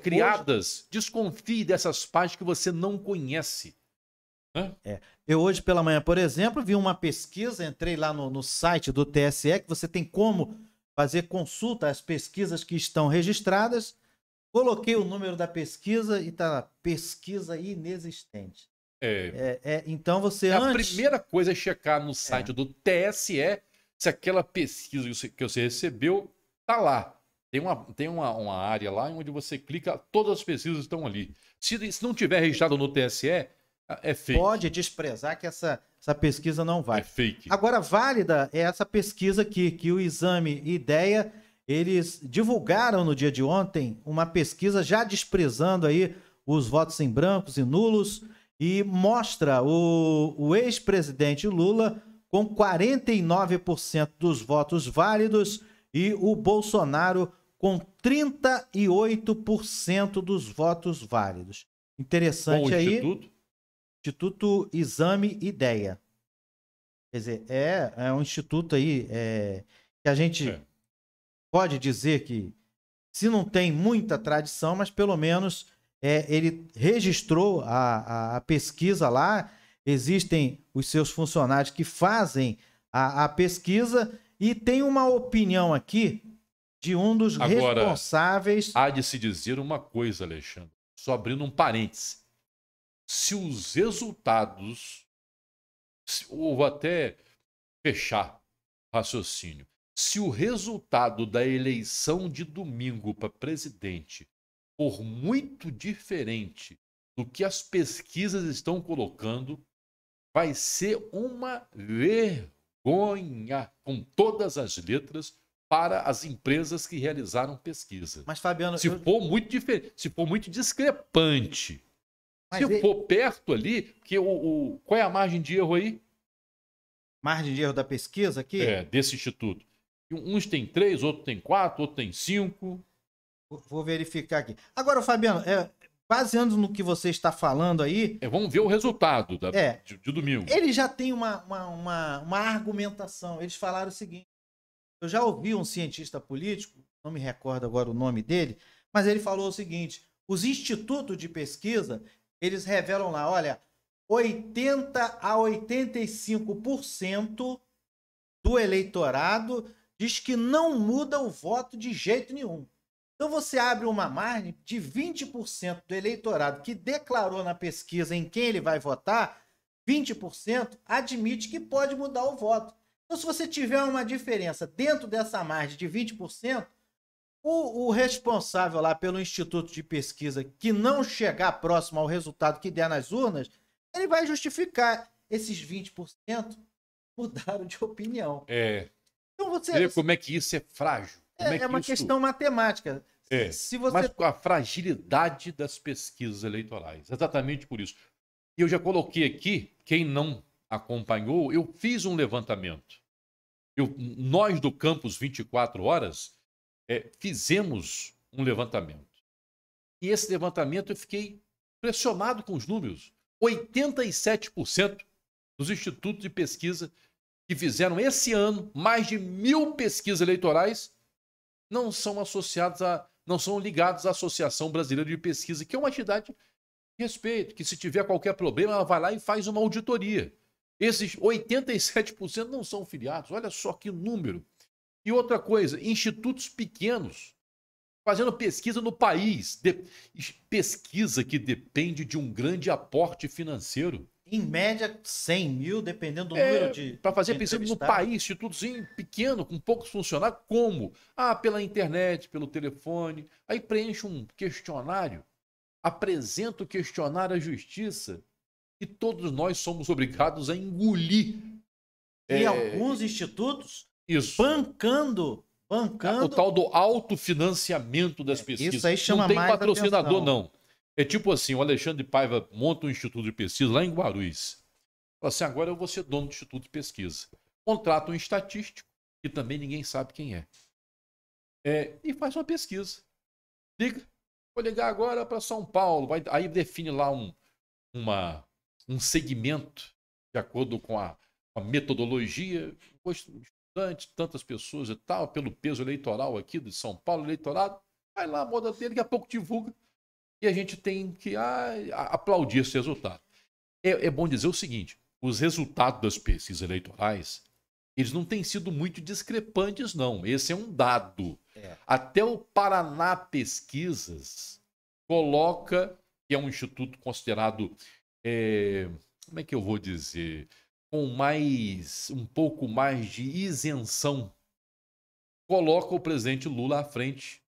Criadas. Hoje... Desconfie dessas páginas que você não conhece. Eu hoje pela manhã, por exemplo, vi uma pesquisa, entrei lá no site do TSE, que você tem como fazer consulta às pesquisas que estão registradas. Coloquei o número da pesquisa e está pesquisa inexistente. Então você A antes... primeira coisa é checar no site do TSE se aquela pesquisa que você recebeu tá lá. Tem uma área lá onde você clica, todas as pesquisas estão ali. Se não tiver registrado no TSE, é fake. Pode desprezar que essa pesquisa não vai. É fake. Agora, válida é essa pesquisa aqui, que o Exame Ideia, eles divulgaram no dia de ontem uma pesquisa já desprezando aí os votos em brancos e nulos e mostra o ex-presidente Lula com 49% dos votos válidos e o Bolsonaro com 38% dos votos válidos. Interessante aí. Instituto Exame Ideia. Quer dizer, é um instituto aí que a gente pode dizer que, se não tem muita tradição, mas pelo menos ele registrou a pesquisa lá. Existem os seus funcionários que fazem a pesquisa e tem uma opinião aqui de um dos responsáveis. Há de se dizer uma coisa, Alexandre, só abrindo um parêntese. Se os resultados, ou vou até fechar raciocínio, se o resultado da eleição de domingo para presidente for muito diferente do que as pesquisas estão colocando, vai ser uma vergonha, com todas as letras, para as empresas que realizaram pesquisa. Mas, Fabiano, se for muito diferente, se for muito discrepante, se for perto ali, porque qual é a margem de erro aí? Margem de erro da pesquisa aqui? Desse instituto. Uns tem 3, outros tem 4, outros tem 5. Vou verificar aqui. Agora, Fabiano, baseando no que você está falando aí... vamos ver o resultado de domingo. Ele já tem uma argumentação. Eles falaram o seguinte. Eu já ouvi um cientista político, não me recordo agora o nome dele, mas ele falou o seguinte: os institutos de pesquisa, eles revelam lá, olha, 80 a 85% do eleitorado diz que não muda o voto de jeito nenhum. Então você abre uma margem de 20% do eleitorado que declarou na pesquisa em quem ele vai votar, 20% admite que pode mudar o voto. Então, se você tiver uma diferença dentro dessa margem de 20%, o responsável lá pelo instituto de pesquisa que não chegar próximo ao resultado que der nas urnas, ele vai justificar esses 20% mudaram de opinião. Então você vê como é que isso é frágil. É uma questão matemática. Se você... Mas com a fragilidade das pesquisas eleitorais. Exatamente por isso. E eu já coloquei aqui, quem não acompanhou, eu fiz um levantamento. Nós do Campus 24 Horas fizemos um levantamento. E esse levantamento eu fiquei impressionado com os números. 87% dos institutos de pesquisa que fizeram esse ano mais de 1.000 pesquisas eleitorais não são ligados à Associação Brasileira de Pesquisa, que é uma entidade de respeito, que se tiver qualquer problema, ela vai lá e faz uma auditoria. Esses 87% não são filiados. Olha só que número. E outra coisa, institutos pequenos fazendo pesquisa no país. Pesquisa que depende de um grande aporte financeiro. Em média, 100 mil, dependendo do número de... Para fazer pesquisa no país, institutozinho pequeno, com poucos funcionários. Como? Pela internet, pelo telefone. Aí preenche um questionário, apresenta o questionário à justiça e todos nós somos obrigados a engolir. E alguns institutos bancando. O tal do autofinanciamento das pesquisas. Isso aí chama não tem mais patrocinador, atenção. não. É tipo assim, o Alexandre Paiva monta um instituto de pesquisa lá em Guarulhos. Fala assim, agora eu vou ser dono do instituto de pesquisa. Contrata um estatístico, que também ninguém sabe quem é. E faz uma pesquisa. Liga. Vou ligar agora para São Paulo. Aí define lá um segmento, de acordo com a metodologia, estudantes, tantas pessoas e tal, pelo peso eleitoral aqui de São Paulo, eleitorado, vai lá, moda dele, daqui a pouco divulga, e a gente tem que aplaudir esse resultado. É bom dizer o seguinte, os resultados das pesquisas eleitorais, eles não têm sido muito discrepantes, não. Esse é um dado. Até o Paraná Pesquisas coloca, que é um instituto considerado como é que eu vou dizer? Com um pouco mais de isenção, coloca o presidente Lula à frente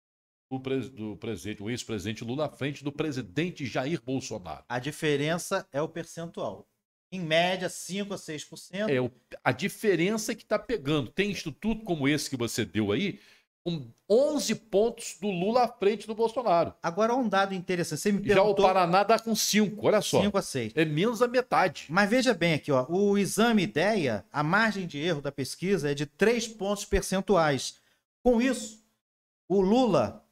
o ex-presidente Lula à frente do presidente Jair Bolsonaro. A diferença é o percentual. Em média, 5% a 6%. A diferença que está pegando. Tem instituto como esse que você deu aí, com 11 pontos do Lula à frente do Bolsonaro. Agora, um dado interessante. Você me Já o perguntou... Paraná dá com 5, olha só. 5 a 6. É menos da metade. Mas veja bem aqui, ó, o exame IDEA, a margem de erro da pesquisa é de 3 pontos percentuais. Com isso, o Lula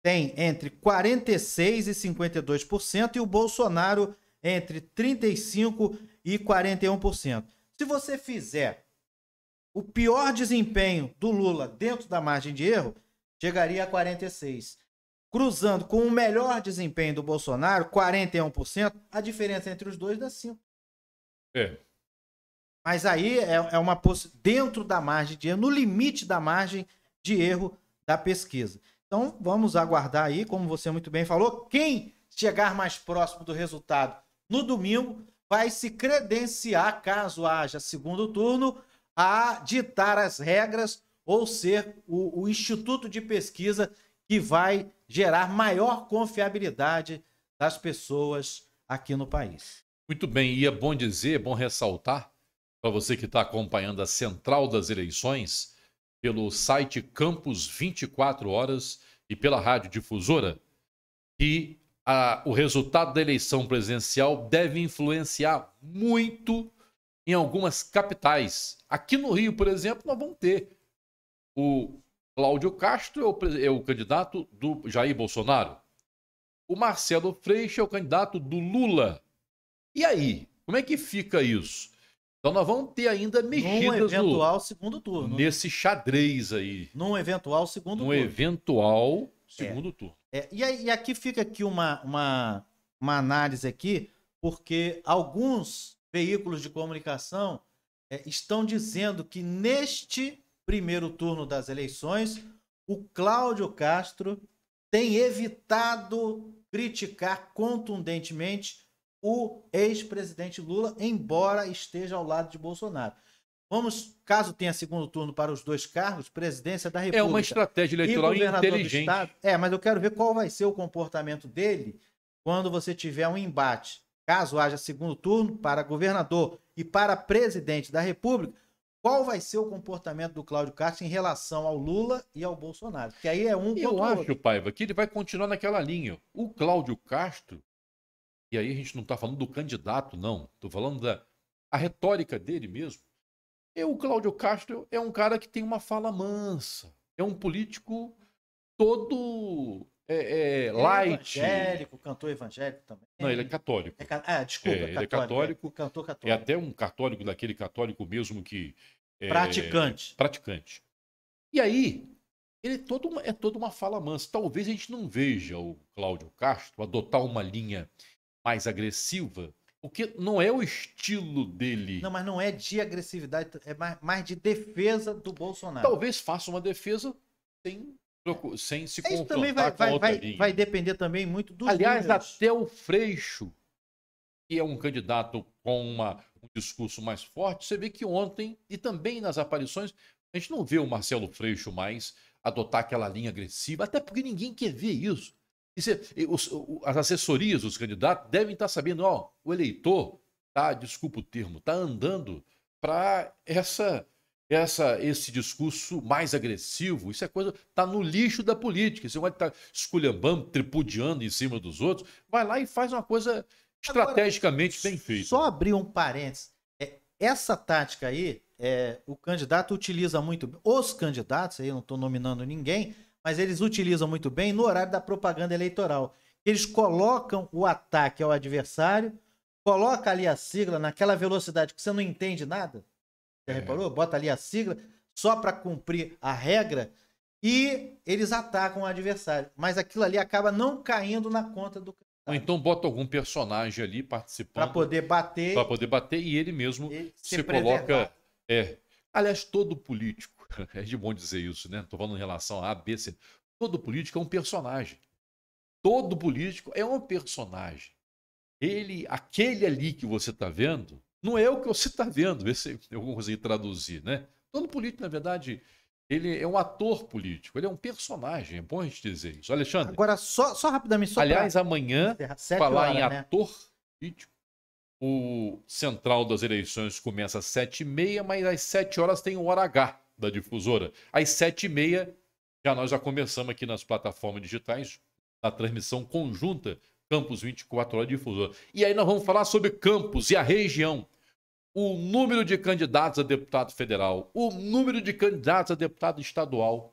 tem entre 46% e 52% e o Bolsonaro entre 35% e 41%. Se você fizer o pior desempenho do Lula dentro da margem de erro, chegaria a 46%. Cruzando com o melhor desempenho do Bolsonaro, 41%, a diferença entre os dois dá 5%. Mas aí é uma dentro da margem de erro, no limite da margem de erro da pesquisa. Então, vamos aguardar aí, como você muito bem falou, quem chegar mais próximo do resultado no domingo vai se credenciar, caso haja segundo turno, a ditar as regras ou ser o instituto de pesquisa que vai gerar maior confiabilidade das pessoas aqui no país. Muito bem, e é bom dizer, é bom ressaltar, para você que está acompanhando a Central das Eleições, pelo site Campus 24 Horas e pela Rádio Difusora, que o resultado da eleição presidencial deve influenciar muito em algumas capitais. Aqui no Rio, por exemplo, nós vamos ter o Cláudio Castro é o candidato do Jair Bolsonaro. O Marcelo Freixo é o candidato do Lula. E aí? Como é que fica isso? Então nós vamos ter ainda mexidas num eventual segundo turno. Nesse xadrez aí. Num eventual segundo turno. Num eventual segundo turno. E aqui fica aqui uma análise aqui, porque alguns veículos de comunicação estão dizendo que neste primeiro turno das eleições, o Cláudio Castro tem evitado criticar contundentemente o ex-presidente Lula, embora esteja ao lado de Bolsonaro. Vamos, caso tenha segundo turno para os dois cargos, presidência da República. É uma estratégia eleitoral inteligente. Mas eu quero ver qual vai ser o comportamento dele quando você tiver um embate. Caso haja segundo turno para governador e para presidente da República, qual vai ser o comportamento do Cláudio Castro em relação ao Lula e ao Bolsonaro? Porque aí é um contra o outro. Eu acho, Paiva, que ele vai continuar naquela linha. O Cláudio Castro, e aí a gente não está falando do candidato, não. Estou falando da retórica dele mesmo. O Cláudio Castro é um cara que tem uma fala mansa. É um político todo light. Evangélico, cantor evangélico também. Não, ele é católico. Desculpa, ele é católico. Cantor católico. É até um católico, daquele católico mesmo que... Praticante. E aí, ele é toda uma fala mansa. Talvez a gente não veja o Cláudio Castro adotar uma linha mais agressiva, porque não é o estilo dele. Não, mas não é de agressividade, é mais de defesa do Bolsonaro. Talvez faça uma defesa sem se confrontar também com a outra linha. Vai depender também muito dos Aliás, números. até o Freixo, que é um candidato com um discurso mais forte, você vê que ontem, e também nas aparições, a gente não vê o Marcelo Freixo mais adotar aquela linha agressiva, até porque ninguém quer ver isso. As assessorias dos candidatos devem estar sabendo, o eleitor desculpa o termo, está andando para esse discurso mais agressivo. Isso é coisa, está no lixo da política. Você vai estar esculhambando, tripudiando em cima dos outros, vai lá e faz uma coisa estrategicamente bem feita. Só abrir um parênteses. Essa tática aí, o candidato utiliza muito bem. Os candidatos, aí eu não estou nominando ninguém, mas eles utilizam muito bem no horário da propaganda eleitoral. Eles colocam o ataque ao adversário, coloca ali a sigla naquela velocidade que você não entende nada. Você reparou? Bota ali a sigla só para cumprir a regra e eles atacam o adversário. Mas aquilo ali acaba não caindo na conta do candidato. Ou então bota algum personagem ali participando. Para poder bater. Para poder bater e ele mesmo se coloca... Aliás, todo político, é de bom dizer isso, né? Estou falando em relação a B, C. Todo político é um personagem. Todo político é um personagem. aquele ali que você está vendo, não é o que você está vendo. Vê se eu vou conseguir traduzir, né? Todo político, na verdade, ele é um ator político, ele é um personagem, é bom a gente dizer isso. Alexandre. Agora, só rapidamente, aliás, amanhã, falar em né? ator político, o Central das Eleições começa às 7h30, mas às 7 horas tem o Hora H da Difusora. Às 7h30, nós já começamos aqui nas plataformas digitais, a transmissão conjunta Campos 24 Horas Difusora. E aí nós vamos falar sobre Campos e a região. O número de candidatos a deputado federal, o número de candidatos a deputado estadual.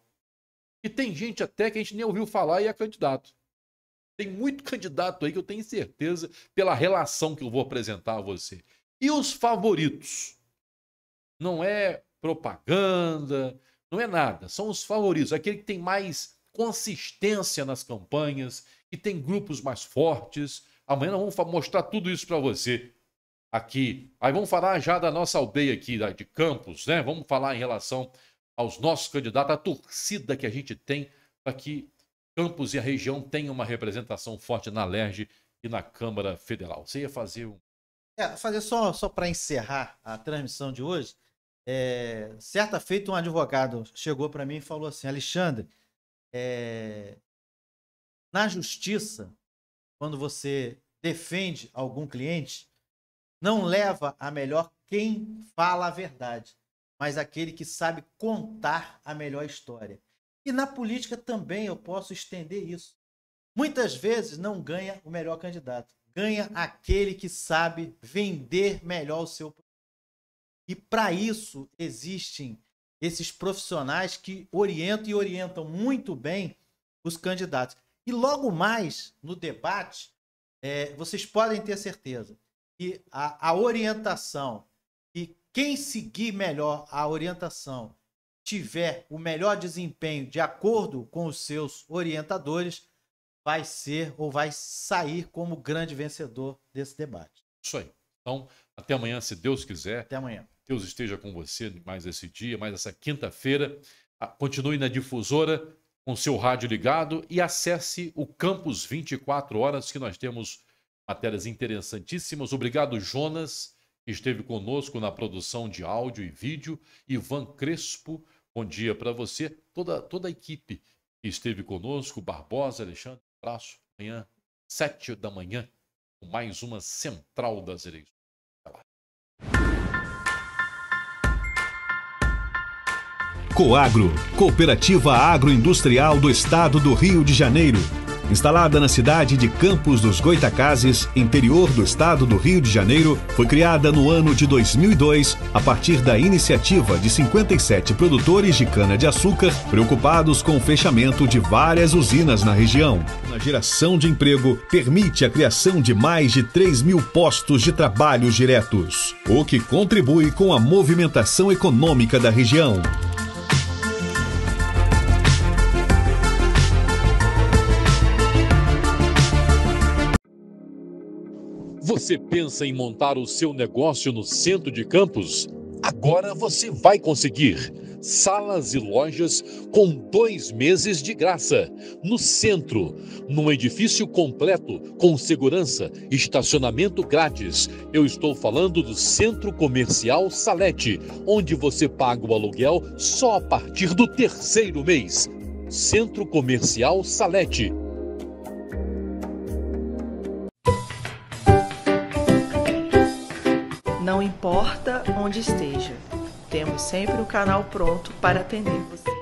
E tem gente até que a gente nem ouviu falar e é candidato. Tem muito candidato aí que eu tenho certeza pela relação que eu vou apresentar a você. E os favoritos? Não é propaganda, não é nada. São os favoritos, aquele que tem mais consistência nas campanhas, que tem grupos mais fortes. Amanhã nós vamos mostrar tudo isso para você aqui. Aí vamos falar já da nossa aldeia aqui, de Campos, né? Vamos falar em relação aos nossos candidatos, a torcida que a gente tem para que Campos e a região tenham uma representação forte na LERJ e na Câmara Federal. Você ia fazer um... fazer só para encerrar a transmissão de hoje. Certa feita, um advogado chegou para mim e falou assim: Alexandre, na justiça, quando você defende algum cliente, não leva a melhor quem fala a verdade, mas aquele que sabe contar a melhor história. E na política também eu posso estender isso. Muitas vezes não ganha o melhor candidato, ganha aquele que sabe vender melhor o seu produto. E para isso existem esses profissionais que orientam muito bem os candidatos. E logo mais no debate, vocês podem ter certeza que a orientação, e quem seguir melhor a orientação, tiver o melhor desempenho de acordo com os seus orientadores, vai ser ou vai sair como grande vencedor desse debate. Isso aí. Então, até amanhã, se Deus quiser. Até amanhã. Deus esteja com você mais esse dia, mais essa quinta-feira. Continue na Difusora com seu rádio ligado e acesse o Campos 24 Horas, que nós temos matérias interessantíssimas. Obrigado, Jonas, que esteve conosco na produção de áudio e vídeo. Ivan Crespo, bom dia para você. Toda a equipe que esteve conosco, Barbosa, Alexandre, abraço. Amanhã, 7 da manhã, com mais uma Central das Eleições. Até lá. Coagro, Cooperativa Agroindustrial do Estado do Rio de Janeiro. Instalada na cidade de Campos dos Goitacazes, interior do estado do Rio de Janeiro, foi criada no ano de 2002 a partir da iniciativa de 57 produtores de cana-de-açúcar preocupados com o fechamento de várias usinas na região. Na geração de emprego, permite a criação de mais de 3.000 postos de trabalho diretos, o que contribui com a movimentação econômica da região. Você pensa em montar o seu negócio no centro de Campos? Agora você vai conseguir. Salas e lojas com 2 meses de graça. No centro, num edifício completo, com segurança, estacionamento grátis. Eu estou falando do Centro Comercial Salete, onde você paga o aluguel só a partir do 3º mês. Centro Comercial Salete. Não importa onde esteja, temos sempre um canal pronto para atender você.